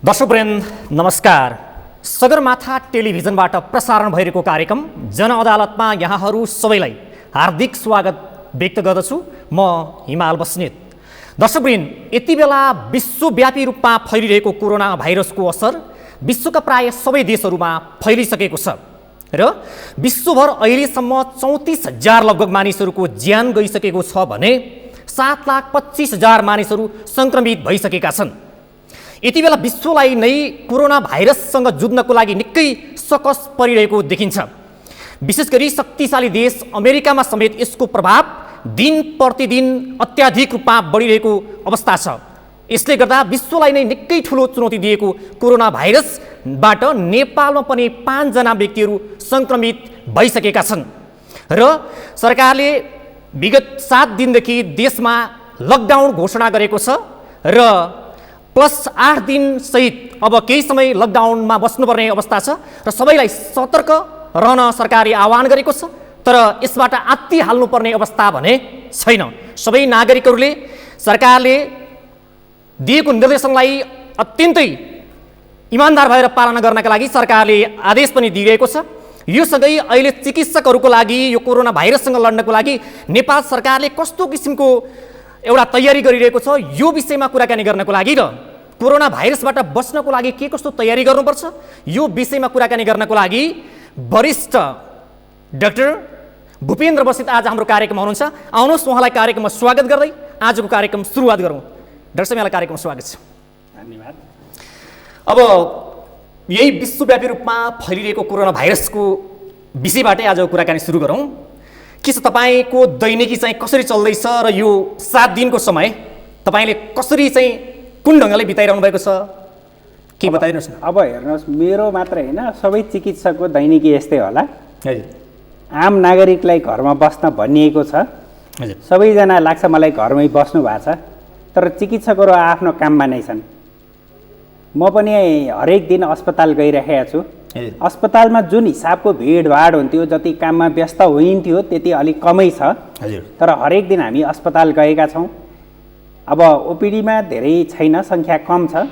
दर्शकवृन्द नमस्कार। सगरमाथा टेलिभिजनबाट प्रसारण भइरहेको कार्यक्रम जनअदालतमा यहाँहरू सबैलाई हार्दिक स्वागत व्यक्त गर्दछु। म हिमाल बस्नेत। दर्शकवृन्द, यति बेला विश्वव्यापी रूपमा फैलिरहेको कोरोना भाइरसको असर विश्वका प्राय सबै देशहरूमा फैलिसकेको छ र विश्वभर अहिलेसम्म 34,000 लगभग मानिसहरूको ज्यान गइसकेको छ भने 7,25,000 मानिसहरू सङ्क्रमित भइसकेका छन्। यति बेला विश्वलाई नै कोरोना भाइरससँग जुझ्नको लागि निकै सकस परिरहेको देखिन्छ। विशेष गरी शक्तिशाली देश अमेरिकामा समेत यसको प्रभाव दिन प्रतिदिन अत्याधिक रूपमा बढिरहेको अवस्था छ। यसले गर्दा विश्वलाई नै निकै ठुलो चुनौती दिएको कोरोना भाइरसबाट नेपालमा पनि 5 जना व्यक्तिहरू सङ्क्रमित भइसकेका छन् र सरकारले विगत 7 दिनदेखि देशमा लकडाउन घोषणा गरेको छ र +8 दिन सहित अब केही समय लकडाउनमा बस्नुपर्ने अवस्था छ र सबैलाई सतर्क रहन सरकारले आह्वान गरेको छ। तर यसबाट आत्ति हाल्नुपर्ने अवस्था भने छैन। सबै नागरिकहरूले सरकारले दिएको निर्देशनलाई अत्यन्तै इमानदार भएर पालना गर्नका लागि सरकारले आदेश पनि दिइरहेको छ। यो सँगै अहिले चिकित्सकहरूको लागि यो कोरोना भाइरससँग लड्नको लागि नेपाल सरकारले कस्तो किसिमको एउटा तयारी गरिरहेको छ यो विषयमा कुराकानी गर्नको लागि र कोरोना भाइरसबाट बच्नको लागि के कस्तो तयारी गर्नुपर्छ यो विषयमा कुराकानी गर्नको लागि वरिष्ठ डाक्टर भूपेन्द्र बस्नेत आज हाम्रो कार्यक्रममा हुनुहुन्छ। आउनुहोस् उहाँलाई कार्यक्रममा स्वागत गर्दै आजको कार्यक्रम सुरुवात गरौँ। डाक्टर साहब, यहाँलाई कार्यक्रममा स्वागत छ। धन्यवाद। अब यही विश्वव्यापी रूपमा फैलिरहेको कोरोना भाइरसको विषयबाटै आज कुराकानी सुरु गरौँ। के छ तपाईँको दैनिकी चाहिँ कसरी चल्दैछ र यो 7 दिनको समय तपाईँले कसरी चाहिँ कुन ढङ्गले बिताइरहनु भएको छ के बताइदिनुहोस् न। अब हेर्नुहोस्, मेरो मात्र होइन सबै चिकित्सकको दैनिकी यस्तै होला। हजुर। आम नागरिकलाई घरमा बस्न भनिएको छ। हजुर। सबैजना लाग्छ मलाई घरमै बस्नु भएको छ, तर चिकित्सकहरू आफ्नो काममा नै छन्। म पनि हरेक दिन अस्पताल गइरहेको छु। अस्पतालमा जुन हिसाबको भिडभाड हुन्थ्यो, जति काममा व्यस्त हुइन्थ्यो त्यति अलिक कमै छ। हजुर। तर हरेक दिन हामी अस्पताल गएका छौँ। अब ओपिडीमा धेरै छैन, सङ्ख्या कम छ,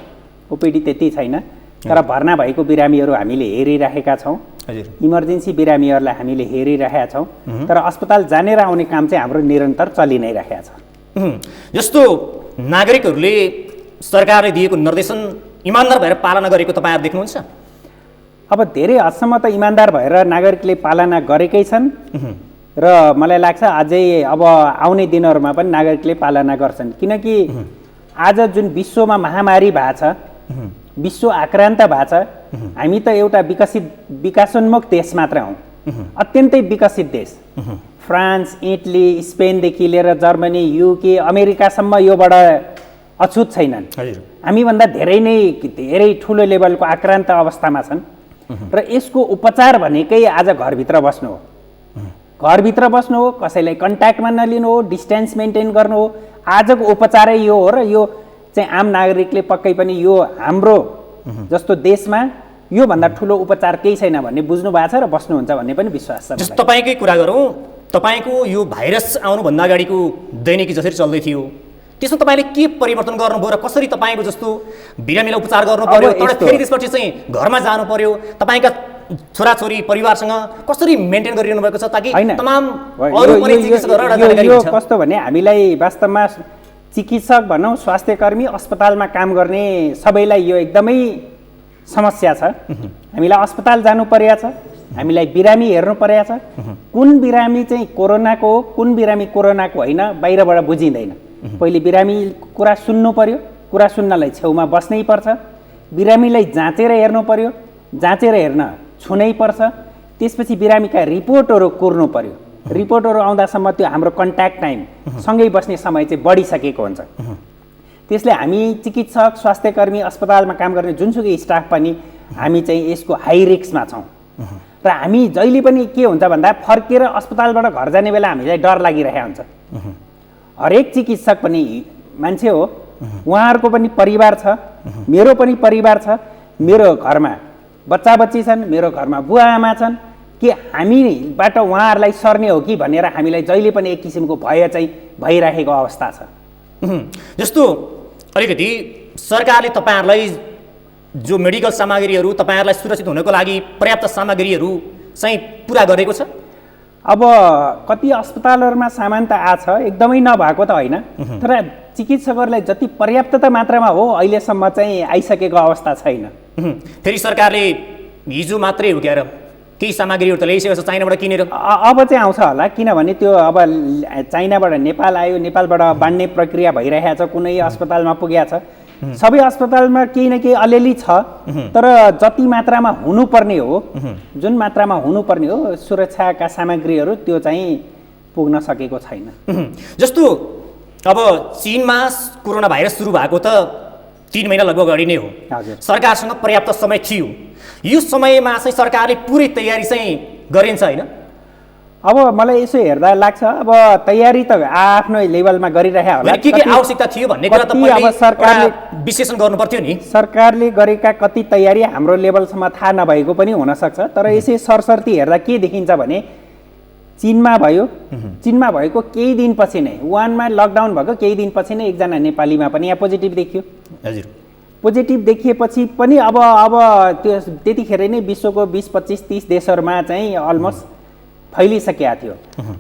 ओपिडी त्यति छैन, तर भर्ना भएको बिरामीहरू हामीले हेरिरहेका छौँ। हजुर। इमर्जेन्सी बिरामीहरूलाई हामीले हेरिरहेका छौँ। तर अस्पताल जाने र आउने काम चाहिँ हाम्रो निरन्तर चलि नै रहेको छ। जस्तो नागरिकहरूले सरकारले दिएको निर्देशन इमानदार भएर पालना गरेको तपाईँहरू देख्नुहुन्छ? अब धेरै हदसम्म त इमानदार भएर नागरिकले पालना गरेकै छन् र मलाई लाग्छ अझै अब आउने दिनहरूमा पनि नागरिकले पालना गर्छन्। किनकि आज जुन विश्वमा महामारी भएको छ, विश्व आक्रान्त भएको छ, हामी त एउटा विकासोन्मुख देश मात्र हौँ, अत्यन्तै विकसित देश। फ्रान्स, इटली, स्पेनदेखि लिएर जर्मनी, युके, अमेरिकासम्म योबाट अछुत छैनन्। हामीभन्दा धेरै ठुलो लेभलको आक्रान्त अवस्थामा छन् र यसको उपचार भनेकै आज घरभित्र बस्नु हो। घरभित्र बस्नु हो, कसैलाई कन्ट्याक्टमा नलिनु हो, डिस्टेन्स मेन्टेन गर्नु हो। आजको उपचारै यो हो र यो चाहिँ आम नागरिकले पक्कै पनि यो हाम्रो जस्तो देशमा योभन्दा ठुलो उपचार केही छैन भन्ने बुझ्नु भएको छ र बस्नुहुन्छ भन्ने पनि विश्वास छ। जस्तो तपाईँकै कुरा गरौँ, तपाईँको यो भाइरस आउनुभन्दा अगाडिको दैनिकी जसरी चल्दै थियो त्यसमा तपाईँले के परिवर्तन गर्नुभयो र कसरी तपाईँको जस्तो बिरामीलाई उपचार गर्नु पर्यो, तर फेरि त्यसपछि चाहिँ घरमा जानु पर्यो, तपाईँका छोराछोरी परिवारसँग कसरी मेन्टेन गरिरहनु भएको छ ताकि तमाम अरू पनि चिकित्सकहरू जानकारी हुन्छ? यो कस्तो भने हामीलाई वास्तवमा चिकित्सक भनौँ, स्वास्थ्यकर्मी, अस्पतालमा काम गर्ने सबैलाई यो एकदमै समस्या छ। हामीलाई अस्पताल जानु परेको छ, हामीलाई बिरामी हेर्नु परेको छ। कुन बिरामी चाहिँ कोरोनाको हो, कुन बिरामी कोरोनाको होइन, बाहिरबाट बुझिँदैन। पहिले बिरामीको कुरा सुन्नु पर्यो, कुरा सुन्नलाई छेउमा बस्नै पर्छ, बिरामीलाई जाँचेर हेर्नु पर्यो, जाँचेर हेर्न छुनै पर्छ, त्यसपछि बिरामीका रिपोर्टहरू कुर्नु पर्यो। रिपोर्टहरू आउँदासम्म त्यो हाम्रो कन्ट्याक्ट टाइम सँगै बस्ने समय चाहिँ बढिसकेको हुन्छ। त्यसले हामी चिकित्सक, स्वास्थ्यकर्मी, अस्पतालमा काम गर्ने जुनसुकै स्टाफ पनि हामी चाहिँ यसको हाई रिस्कमा छौँ र हामी जहिले पनि के हुन्छ भन्दा फर्केर अस्पतालबाट घर जाने बेला हामीलाई डर लागिरहेको हुन्छ। हरेक चिकित्सक पनि मान्छे हो, उहाँहरूको पनि परिवार छ, मेरो पनि परिवार छ, मेरो घरमा बच्चा बच्ची छन्, मेरो घरमा बुवा आमा छन्, कि हामीबाट उहाँहरूलाई सर्ने हो कि भनेर हामीलाई जहिले पनि एक किसिमको भय चाहिँ भइरहेको अवस्था छ। जस्तो अलिकति सरकारले तपाईँहरूलाई जो मेडिकल सामग्रीहरू तपाईँहरूलाई सुरक्षित हुनको लागि पर्याप्त सामग्रीहरू चाहिँ पुरा गरेको छ? अब कति अस्पतालहरूमा सामान त आछ, एकदमै नभएको त होइन, तर चिकित्सकहरूलाई जति पर्याप्त मात्रामा हो अहिलेसम्म चाहिँ आइसकेको अवस्था छैन। फेरि सरकारले हिजो मात्रै हुर्क्याएर केही सामग्रीहरू त ल्याइसकेको छ चाइनाबाट किनेर। अब चाहिँ आउँछ होला, किनभने त्यो अब चाइनाबाट नेपाल आयो, नेपालबाट बाँड्ने प्रक्रिया भइरहेको छ, कुनै अस्पतालमा पुगेको छ। सबै अस्पतालमा केही न केही अलिअलि छ, तर जति मात्रामा हुनुपर्ने हो, जुन मात्रामा हुनुपर्ने हो सुरक्षाका सामग्रीहरू त्यो चाहिँ पुग्न सकेको छैन। जस्तो अब चीनमा कोरोना भाइरस सुरु भएको त 3 महिना लगभग अगाडि नै हो। हजुर, सरकारसँग पर्याप्त समय थियो, यो समयमा चाहिँ सरकारले पुरै तयारी चाहिँ गरिन्छ होइन? अब मलाई यसो हेर्दा लाग्छ अब तयारी त आफ्नो लेभलमा गरिरहेको होला। के आवश्यकता थियो भन्ने कुरा त अब सरकारले विश्लेषण गर्नु पर्थ्यो नि। सरकारले गरेका कति तयारी हाम्रो लेभलसम्म थाहा नभएको पनि हुनसक्छ, तर यसै सरसर्ती हेर्दा के देखिन्छ भने चीनमा भएको केही दिनपछि नै, वुहानमा लकडाउन भएको केही दिनपछि नै एकजना नेपालीमा पनि यहाँ पोजिटिभ देखियो। हजुर, पोजिटिभ देखिएपछि पनि अब त्यो त्यतिखेर नै विश्वको 20, 25, 30 देशहरूमा चाहिँ अलमोस्ट फैलिसकेका थियो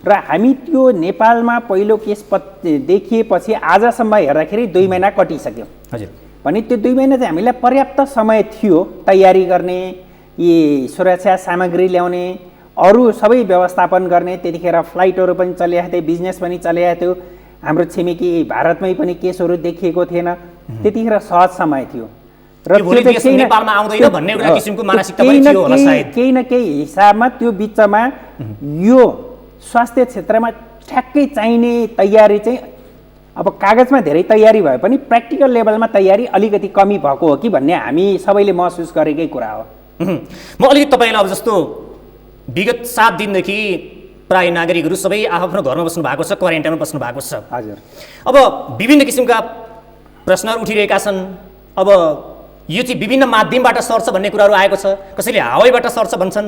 र हामी त्यो नेपालमा पहिलो केस देखिएपछि आजसम्म हेर्दाखेरि 2 महिना कटिसक्यो। हजुर, भने त्यो 2 महिना चाहिँ हामीलाई पर्याप्त समय थियो तयारी गर्ने, यी सुरक्षा सामग्री ल्याउने, अरू सबै व्यवस्थापन गर्ने। त्यतिखेर फ्लाइटहरू पनि चलिरहेको थियो, बिजनेस पनि चलिरहेको थियो, हाम्रो छिमेकी भारतमै पनि केसहरू देखिएको थिएन, त्यतिखेर सहज समय थियो र नेपालमा आउँदैन भन्ने एउटा किसिमको मानसिकता पनि थियो होला सायद। केही न केही हिसाबमा त्यो बिचमा यो स्वास्थ्य क्षेत्रमा ठ्याक्कै चाहिने तयारी चाहिँ अब कागजमा धेरै तयारी भए पनि प्र्याक्टिकल लेभलमा तयारी अलिकति कमी भएको हो कि भन्ने हामी सबैले महसुस गरेकै कुरा हो। म अलिकति तपाईँलाई अब जस्तो विगत 7 दिनदेखि प्राय नागरिकहरू सबै आफ्नो घरमा बस्नु भएको छ, क्वारेन्टाइनमा बस्नु भएको छ। हजुर, अब विभिन्न किसिमका प्रश्नहरू उठिरहेका छन्। अब यो चाहिँ विभिन्न माध्यमबाट सर्छ भन्ने कुराहरू आएको छ, कसैले हावाईबाट सर्छ भन्छन्,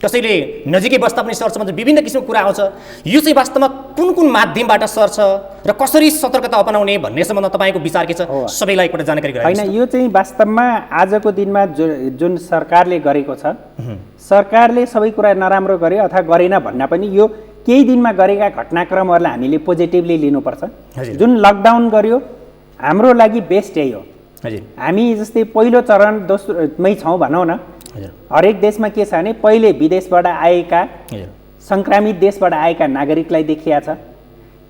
कसैले नजिकै बस्दा पनि सर्छ भन्छ, विभिन्न किसिमको कुरा आउँछ। यो चाहिँ वास्तवमा कुन कुन माध्यमबाट सर्छ र कसरी सतर्कता अपनाउने भन्ने सम्बन्धमा तपाईँको विचार के छ? सबैलाई एकपल्ट जानकारी गराइदिनुहोस्। होइन, यो चाहिँ वास्तवमा आजको दिनमा जुन सरकारले गरेको छ, सरकारले सबै कुरा नराम्रो गर्यो अथवा गरेन भन्दा पनि यो केही दिनमा गरेका घटनाक्रमहरूलाई हामीले पोजिटिभली लिनुपर्छ। जुन लकडाउन गर्यो हाम्रो लागि बेस्ट यही हो। हामी जस्तै पहिलो चरण दोस्रोमै छौँ भनौँ न। हरेक देशमा के छ भने पहिले विदेशबाट आएका सङ्क्रामित देशबाट आएका नागरिकलाई देखिया छ,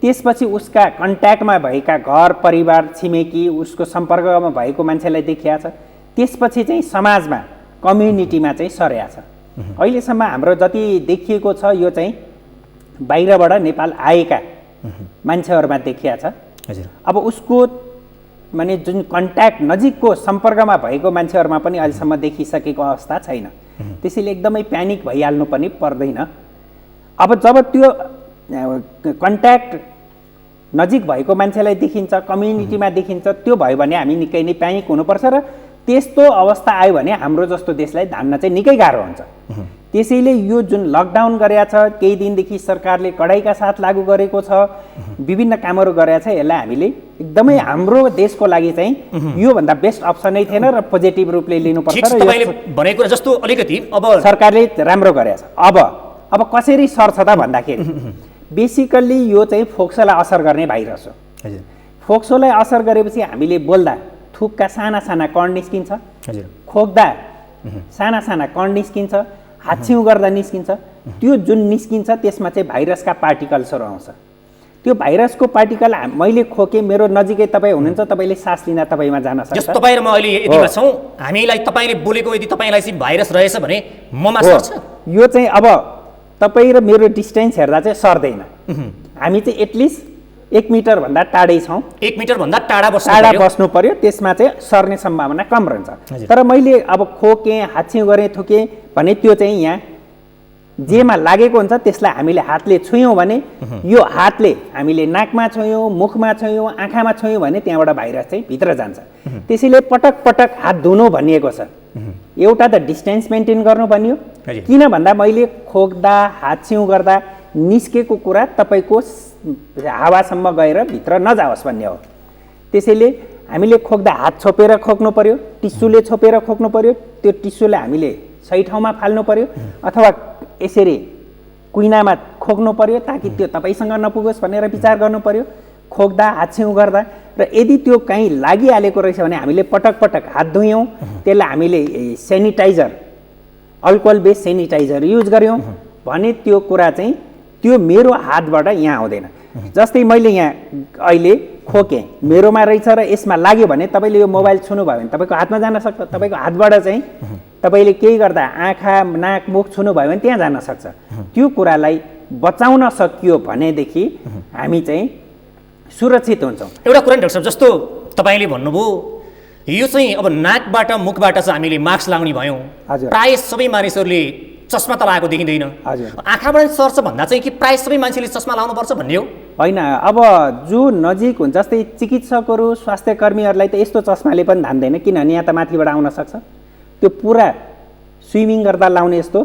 त्यसपछि उसका कन्ट्याक्टमा भएका घर परिवार छिमेकी उसको सम्पर्कमा भएको मान्छेलाई देखिया छ, त्यसपछि चाहिँ समाजमा कम्युनिटीमा चाहिँ सरेया छ। अहिलेसम्म हाम्रो जति देखिएको छ यो चाहिँ बाहिरबाट नेपाल आएका मान्छेहरूमा देखिया छ। अब उसको माने जुन कन्ट्याक्ट नजिकको सम्पर्कमा भएको मान्छेहरूमा पनि अहिलेसम्म देखिसकेको अवस्था छैन, त्यसैले एकदमै प्यानिक भइहाल्नु पनि पर्दैन। अब जब त्यो कन्ट्याक्ट नजिक भएको मान्छेलाई देखिन्छ, कम्युनिटीमा देखिन्छ, त्यो भयो भने हामी निकै नै प्यानिक हुनुपर्छ र त्यस्तो अवस्था आयो भने हाम्रो जस्तो देशलाई धान्न चाहिँ निकै गाह्रो हुन्छ। त्यसैले यो जुन लकडाउन गरेका छ, केही दिनदेखि सरकारले कडाइका साथ लागू गरेको छ, विभिन्न कामहरू गरेका छ, यसलाई हामीले एकदमै हाम्रो देशको लागि चाहिँ योभन्दा बेस्ट अप्सन नै थिएन र पोजिटिभ रूपले लिनुपर्छ। तपाईँले भनेको जस्तो अलिकति अब सरकारले राम्रो गरेको छ। अब कसरी सर्छ त भन्दाखेरि बेसिकल्ली यो चाहिँ फोक्सोलाई असर गर्ने भाइरस हो। फोक्सोलाई असर गरेपछि हामीले बोल्दा थुकका साना साना कण निस्किन्छ, खोक्दा साना साना कण निस्किन्छ, हाच्छिउँ गर्दा निस्किन्छ। त्यो जुन निस्किन्छ त्यसमा चाहिँ भाइरसका पार्टिकल्सहरू आउँछ। त्यो भाइरसको पार्टिकल मैले खोकेँ, मेरो नजिकै तपाईँ हुनुहुन्छ, तपाईँले सास लिँदा तपाईँमा जान सक्छ। जस्तो तपाईँ र म अहिले यतिमा छौँ, हामीलाई तपाईँले बोलेको यदि तपाईँलाई चाहिँ भाइरस रहेछ भने ममा सर्छ। यो चाहिँ अब तपाईँ र मेरो डिस्टेन्स हेर्दा चाहिँ सर्दैन। हामी चाहिँ एटलिस्ट 1 मिटरभन्दा टाढै छौँ। 1 मिटरभन्दा टाढा बस्नु पर्यो, त्यसमा चाहिँ सर्ने सम्भावना कम रहन्छ। तर मैले अब खोकेँ, हाच्छिउँ गरेँ, थुकेँ भने त्यो चाहिँ यहाँ जेमा लागेको हुन्छ त्यसलाई हामीले हातले छुयौँ भने यो हातले हामीले नाकमा छुयौँ, मुखमा छुयौँ, आँखामा छुयौँ भने त्यहाँबाट भाइरस चाहिँ भित्र जान्छ। त्यसैले पटक पटक हात धुनु भनिएको छ। एउटा त डिस्टेन्स मेन्टेन गर्नु भनियो, किन भन्दा मैले खोक्दा हाच्छिउँ गर्दा निस्केको कुरा तपाईँको हावासम्म गएर भित्र नजाओस् भन्ने हो। त्यसैले हामीले खोक्दा हात छोपेर खोक्नु पर्यो, टिस्युले छोपेर खोक्नु पर्यो, त्यो टिस्युलाई हामीले सही ठाउँमा फाल्नु पर्यो, अथवा यसरी कुइनामा खोक्नु पर्यो ताकि त्यो तपाईँसँग नपुगोस् भनेर विचार गर्नु पर्यो खोक्दा, हाछिउँ गर्दा। र यदि त्यो कहीँ लागिहालेको रहेछ भने हामीले पटक पटक हात धुयौँ, त्यसलाई हामीले sanitiser, alcohol base sanitiser use गऱ्यौँ भने त्यो कुरा चाहिँ त्यो मेरो हातबाट यहाँ आउँदैन। जस्तै मैले यहाँ अहिले खोकेँ, मेरोमा रहेछ र यसमा लाग्यो भने तपाईँले यो मोबाइल छुनुभयो भने तपाईँको हातमा जान सक्छ। तपाईँको हातबाट चाहिँ तपाईँले केही गर्दा आँखा, नाक, मुख छुनुभयो भने त्यहाँ जान सक्छ। त्यो कुरालाई बचाउन सकियो भनेदेखि हामी चाहिँ सुरक्षित हुन्छौँ। एउटा कुरा नि डाक्टर साहब, जस्तो तपाईँले भन्नुभयो यो चाहिँ अब नाकबाट मुखबाट चाहिँ हामीले मास्क लाउने भयौँ, प्रायः सबै मानिसहरूले चस्मा त लगाएको देखिँदैन। आँखाबाट सर्छ भन्दा चाहिँ कि प्रायः सबै मान्छेले चस्मा लाउनुपर्छ भन्ने हो? होइन, अब जो नजिक हुन्छ जस्तै चिकित्सकहरू, स्वास्थ्य कर्मीहरूलाई त यस्तो चस्माले पनि धान्दैन, किनभने यहाँ त माथिबाट आउन सक्छ। त्यो पुरा स्विमिङ गर्दा लाउने यस्तो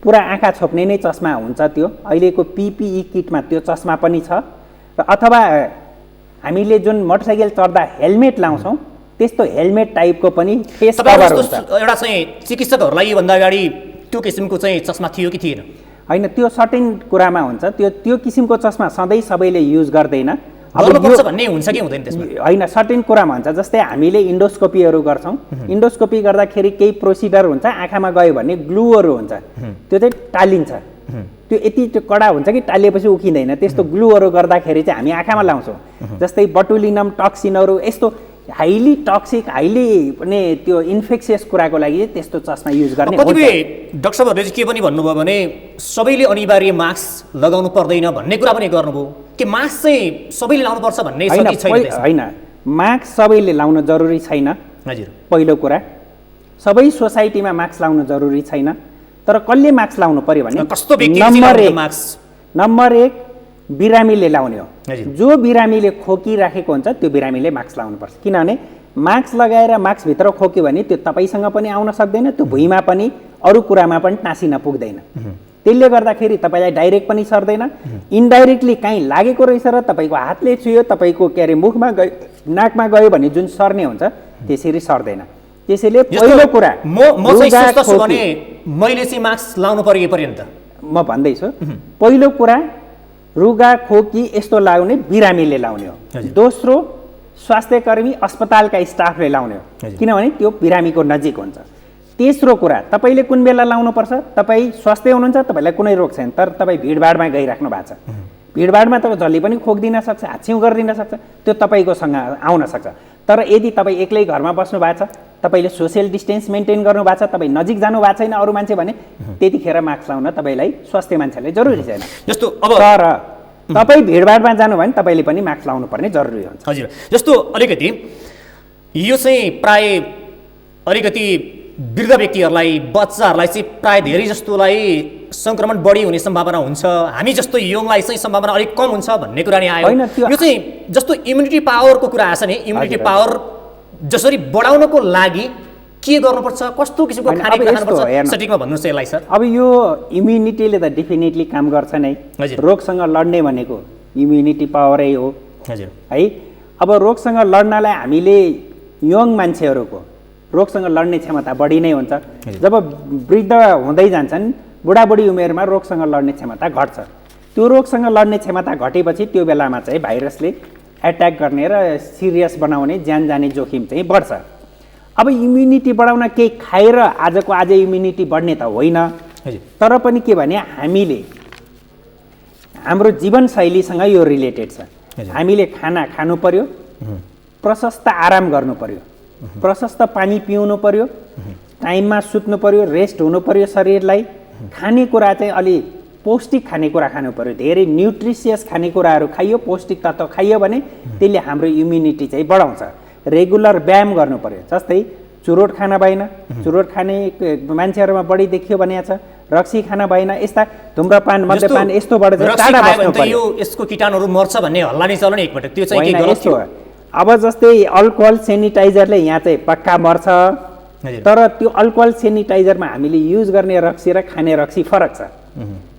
पुरा आँखा छोप्ने नै चस्मा हुन्छ। त्यो अहिलेको पिपिई किटमा त्यो चस्मा पनि छ। र अथवा हामीले जुन मोटरसाइकल चढ्दा हेलमेट लाउँछौँ त्यस्तो हेलमेट टाइपको पनि फेस कभर हुन्छ। एउटा चाहिँ चिकित्सकहरूलाई योभन्दा अगाडि त्यो किसिमको चाहिँ चस्मा थियो कि थिएन? होइन, त्यो सर्टेन कुरामा हुन्छ। त्यो किसिमको चस्मा सधैँ सबैले युज गर्दैन। गर्नुपर्छ भन्ने हुन्छ कि हुँदैन त्यसमा? होइन, सर्टेन कुरामा हुन्छ। जस्तै हामीले इन्डोस्कोपीहरू गर्छौँ, इन्डोस्कोपी गर्दाखेरि केही प्रोसिडर हुन्छ, आँखामा गयो भने ग्लुहरू हुन्छ, त्यो चाहिँ टालिन्छ। त्यो यति त्यो कडा हुन्छ कि टालिएपछि उकिँदैन। त्यस्तो ग्लुहरू गर्दाखेरि चाहिँ हामी आँखामा लाउँछौँ। जस्तै बटुलिनम टक्सिनहरू यस्तो हाइली टक्सिक, हाइली पनि त्यो इन्फेक्सियस कुराको लागि त्यस्तो चस्मा युज गर्ने। कतिपय डाक्टर साहबहरूले चाहिँ के पनि भन्नुभयो भने सबैले अनिवार्य मास्क लगाउनु पर्दैन भन्ने कुरा पनि गर्नुभयो कि मास्क चाहिँ सबैले लाउनुपर्छ भन्ने छैन? होइन, मास्क सबैले लाउन जरुरी छैन। हजुर, पहिलो कुरा सबै सोसाइटीमा मास्क लाउन जरुरी छैन। तर कसले मास्क लाउनु पर्यो भने कस्तो व्यक्ति नम्बर 1 बिरामीले लाउने हो। जो बिरामीले खोकिराखेको हुन्छ त्यो बिरामीले मास्क लाउनुपर्छ। किनभने मास्क लगाएर मास्कभित्र खोक्यो भने त्यो तपाईँसँग पनि आउन सक्दैन, त्यो भुइँमा पनि अरू कुरामा पनि टाँसिन पुग्दैन। त्यसले गर्दाखेरि तपाईँलाई डाइरेक्ट पनि सर्दैन, इन्डाइरेक्टली कहीँ लागेको रहेछ र तपाईँको हातले छुयो, तपाईँको के अरे मुखमा गयो, नाकमा गयो भने जुन सर्ने हुन्छ त्यसरी सर्दैन। त्यसैले पहिलो कुरा मैले चाहिँ मास्क लाउनु पर्यो पर्यन्त म भन्दैछु। पहिलो कुरा रुगा खोकी यस्तो लाउने बिरामीले लाउने हो। दोस्रो स्वास्थ्य कर्मी, अस्पतालका स्टाफले लाउने हो, किनभने त्यो बिरामीको नजिक हुन्छ। तेस्रो कुरा तपाईँले कुन बेला लाउनुपर्छ? तपाईँ स्वस्थ हुनुहुन्छ, तपाईँलाई कुनै रोग छैन, तर तपाईँ भिडभाडमा गइराख्नु भएको छ, भिडभाडमा त जसले पनि खोक्दिन सक्छ, हाछिउँ गरिदिन सक्छ, त्यो तपाईँकोसँग आउन सक्छ। तर यदि तपाईँ एक्लै घरमा बस्नु भएको छ, तपाईँले सोसियल डिस्टेन्स मेन्टेन गर्नु भएको छ, तपाईँ नजिक जानु भएको छैन अरू मान्छे भने त्यतिखेर मास्क लाउन तपाईँलाई स्वास्थ्य मान्छेलाई जरुरी छैन। जस्तो अब तर तपाईँ भिडभाडमा जानु भने तपाईँले पनि मास्क लाउनु पर्ने जरुरी हुन्छ। हजुर, जस्तो अलिकति यो चाहिँ प्राय अलिकति वृद्ध व्यक्तिहरूलाई, बच्चाहरूलाई चाहिँ प्राय धेरै जस्तोलाई सङ्क्रमण बढी हुने सम्भावना हुन्छ, हामी जस्तो यङलाई चाहिँ सम्भावना अलिक कम हुन्छ भन्ने कुरा नि आयो। यो चाहिँ जस्तो इम्युनिटी पावरको कुरा आएछ नि, इम्युनिटी पावर जसरी बढाउनको लागि के गर्नुपर्छ, कस्तो किसिमको खानेकुरा खानुपर्छ सठिकमा भन्नुहोस् यसलाई सर। अब यो इम्युनिटीले त डेफिनेटली काम गर्छ नै। रोगसँग लड्ने भनेको इम्युनिटी पावरै हो। हजुर, है। अब रोगसँग लड्नलाई हामीले यङ मान्छेहरूको रोगसँग लड्ने क्षमता बढी नै हुन्छ। जब वृद्ध हुँदै जान्छन्, बुढाबुढी उमेरमा रोगसँग लड्ने क्षमता घट्छ। त्यो रोगसँग लड्ने क्षमता घटेपछि त्यो बेलामा चाहिँ भाइरसले एट्याक गर्ने र सिरियस बनाउने, ज्यान जाने जोखिम चाहिँ बढ्छ। अब इम्युनिटी बढाउन केही खाएर आजको आज इम्युनिटी बढ्ने त होइन, तर पनि के भने हामीले हाम्रो जीवनशैलीसँग यो रिलेटेड छ। हामीले खाना खानु पर्यो, प्रशस्त आराम गर्नु पर्यो, प्रशस्त पानी पिउनु पर्यो, टाइममा सुत्नु पर्यो, रेस्ट हुनु पर्यो शरीरलाई, खानेकुरा चाहिँ अलि पौष्टिक खानेकुरा खानु पर्यो, धेरै न्युट्रिसियस खानेकुराहरू खाइयो, पौष्टिक तत्त्व खाइयो भने त्यसले हाम्रो इम्युनिटी चाहिँ बढाउँछ। रेगुलर व्यायाम गर्नु पर्यो। जस्तै चुरोट खान भएन, चुरोट खाने मान्छेहरूमा बढी देखियो भने छ, रक्सी खान भएन, यस्ता धुम्रपान, मद्यपान यस्तोबाट चाहिँ टाढा बस्नु पर्यो। यसको कीटाणुहरू मर्छ भन्ने हल्ला नै चल्यो नि एकपटक, त्यो चाहिँ के गलत हो? अब जस्तै अल्कोहल सेनिटाइजरले यहाँ चाहिँ पक्का मर्छ, तर त्यो अल्कोहल सेनिटाइजरमा हामीले युज गर्ने रक्सी र खाने रक्सी फरक छ।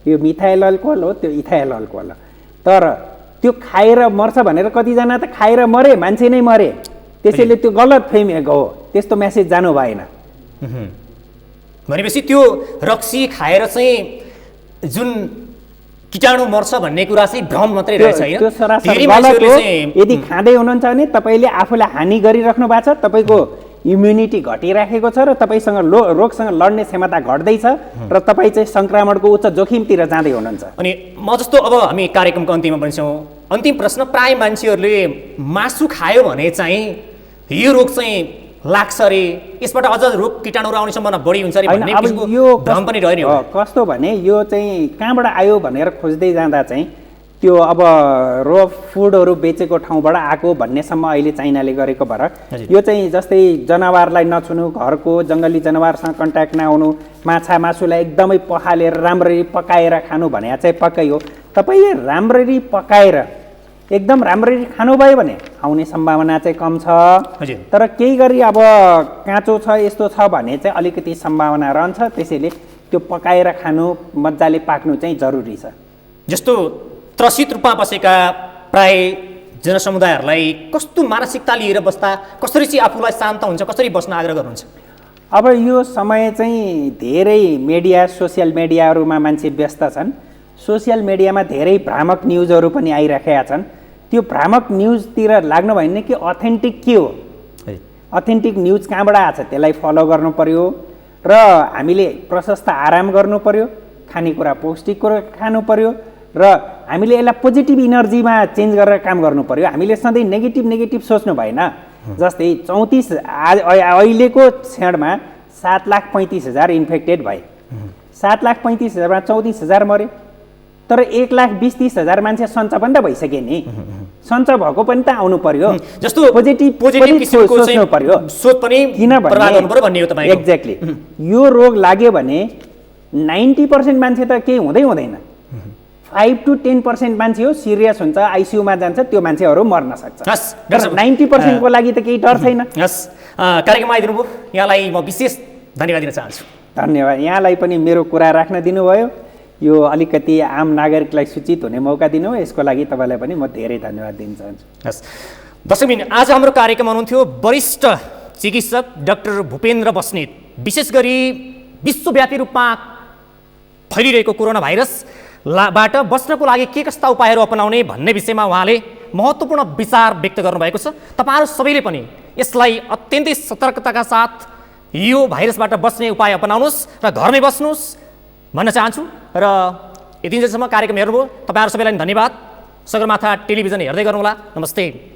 यो मिथाइल अल्कोहल हो, त्यो इथाइल अल्कोहल हो। तर त्यो खाएर मर्छ भनेर कतिजना त खाएर मरे, मान्छे नै मरे, त्यसैले त्यो गलत फेमी हो, त्यस्तो मेसेज जानु भएन। भनेपछि त्यो रक्सी खाएर चाहिँ जुन कीटाणु मर्छ भन्ने कुरा चाहिँ भ्रम मात्रै रहेछ हैन? त्यो सरासर धेरै गलत मान्छेहरूले हो। चाहिँ यदि खाँदै हुनुहुन्छ भने तपाईँले आफूलाई हानि गरिराख्नु भएको छ, तपाईँको इम्युनिटी घटिराखेको छ र तपाईँसँग रोगसँग लड्ने क्षमता घट्दैछ र तपाईँ चाहिँ सङ्क्रमणको उच्च जोखिमतिर जाँदै हुनुहुन्छ। अनि म जस्तो अब हामी कार्यक्रमको अन्तिममा पनि छौँ। अन्तिम प्रश्न, प्राय मान्छेहरूले मासु खायो भने चाहिँ यो रोग चाहिँ लाग्छ अरे, यसबाट अझ रोग कीटाणुहरू आउने सम्भावना बढी हुन्छ अरे भन्ने किसिमको भ्रम पनि रह्यो नि हो। कस्तो भने यो चाहिँ कहाँबाट आयो भनेर खोज्दै जाँदा चाहिँ त्यो अब रो फुडहरू बेचेको ठाउँबाट आएको भन्नेसम्म अहिले चाइनाले गरेको भएर यो चाहिँ जस्तै जनावरलाई नछुनु, घरको जङ्गली जनावरसँग कन्ट्याक्ट नहुनु, माछा मासुलाई एकदमै पखालेर राम्ररी पकाएर खानु भने चाहिँ पक्कै हो। तपाईँले राम्ररी पकाएर एकदम राम्ररी खानुभयो भने आउने सम्भावना चाहिँ कम छ। तर केही गरी अब काँचो छ यस्तो छ भने चाहिँ अलिकति सम्भावना रहन्छ। त्यसैले त्यो पकाएर खानु, मजाले पाक्नु चाहिँ जरुरी छ। जस्तो त्रसित रूपमा बसेका प्राय जनसमुदायहरूलाई कस्तो मानसिकता लिएर बस्दा कसरी चाहिँ आफूलाई शान्त हुन्छ, कसरी बस्न आग्रह गर्नुहुन्छ? अब यो समय चाहिँ धेरै मिडिया, सोसियल मिडियाहरूमा मान्छे व्यस्त छन्। सोसियल मिडियामा धेरै भ्रामक न्युजहरू पनि आइराखेका छन्। त्यो भ्रामक न्युजतिर लाग्नु भएन कि अथेन्टिक के हो, अथेन्टिक न्युज कहाँबाट आएको छ त्यसलाई फलो गर्नु पर्यो र हामीले प्रशस्त आराम गर्नु पर्यो, खानेकुरा पौष्टिक कुरा खानु पर्यो र हामीले यसलाई पोजिटिभ इनर्जीमा चेन्ज गरेर काम गर्नु पर्यो। हामीले सधैँ नेगेटिभ सोच्नु भएन। जस्तै 34 अहिलेको क्षणमा 7,35,000 इन्फेक्टेड भए, 7,35,000मा 34,000 मऱ्यो। तर 1,20,30,000 मान्छे सञ्च पनि त भइसक्यो नि, सञ्च भएको पनि त आउनु पर्यो। जस्तो पोजिटिभ सोच्नु पर्यो, सोच पनि किनभने एक्ज्याक्टली यो रोग लाग्यो भने 90% मान्छे त केही हुँदैन, 5 to 10% मान्छे हो सिरियस हुन्छ, आइसियुमा जान्छ, त्यो मान्छेहरू मर्न सक्छ। 90% को लागि त केही डर छैन। कार्यक्रममा आइदिनु भयो, यहाँलाई म विशेष धन्यवाद दिन चाहन्छु। धन्यवाद। यहाँलाई पनि मेरो कुरा राख्न दिनुभयो, यो अलिकति आम नागरिकलाई सूचित हुने मौका दिनुभयो, यसको लागि तपाईँलाई पनि म धेरै धन्यवाद दिन चाहन्छु। दर्शकबिन, आज हाम्रो कार्यक्रममा हुनुहुन्थ्यो वरिष्ठ चिकित्सक डाक्टर भूपेन्द्र बस्नेत। विशेष गरी विश्वव्यापी रूपमा फैलिरहेको कोरोना भाइरसबाट बच्नको लागि के कस्ता उपायहरू अपनाउने भन्ने विषयमा उहाँले महत्त्वपूर्ण विचार व्यक्त गर्नुभएको छ। तपाईँहरू सबैले पनि यसलाई अत्यन्तै सतर्कताका साथ यो भाइरसबाट बच्ने उपाय अपनाउनुहोस् र घरमै बस्नुहोस् भन्न चाहन्छु। र यति जेसम्म कार्यक्रम हेर्नुभयो, तपाईँहरू सबैलाई धन्यवाद। सगरमाथा टेलिभिजन हेर्दै गर्नुहोला। नमस्ते।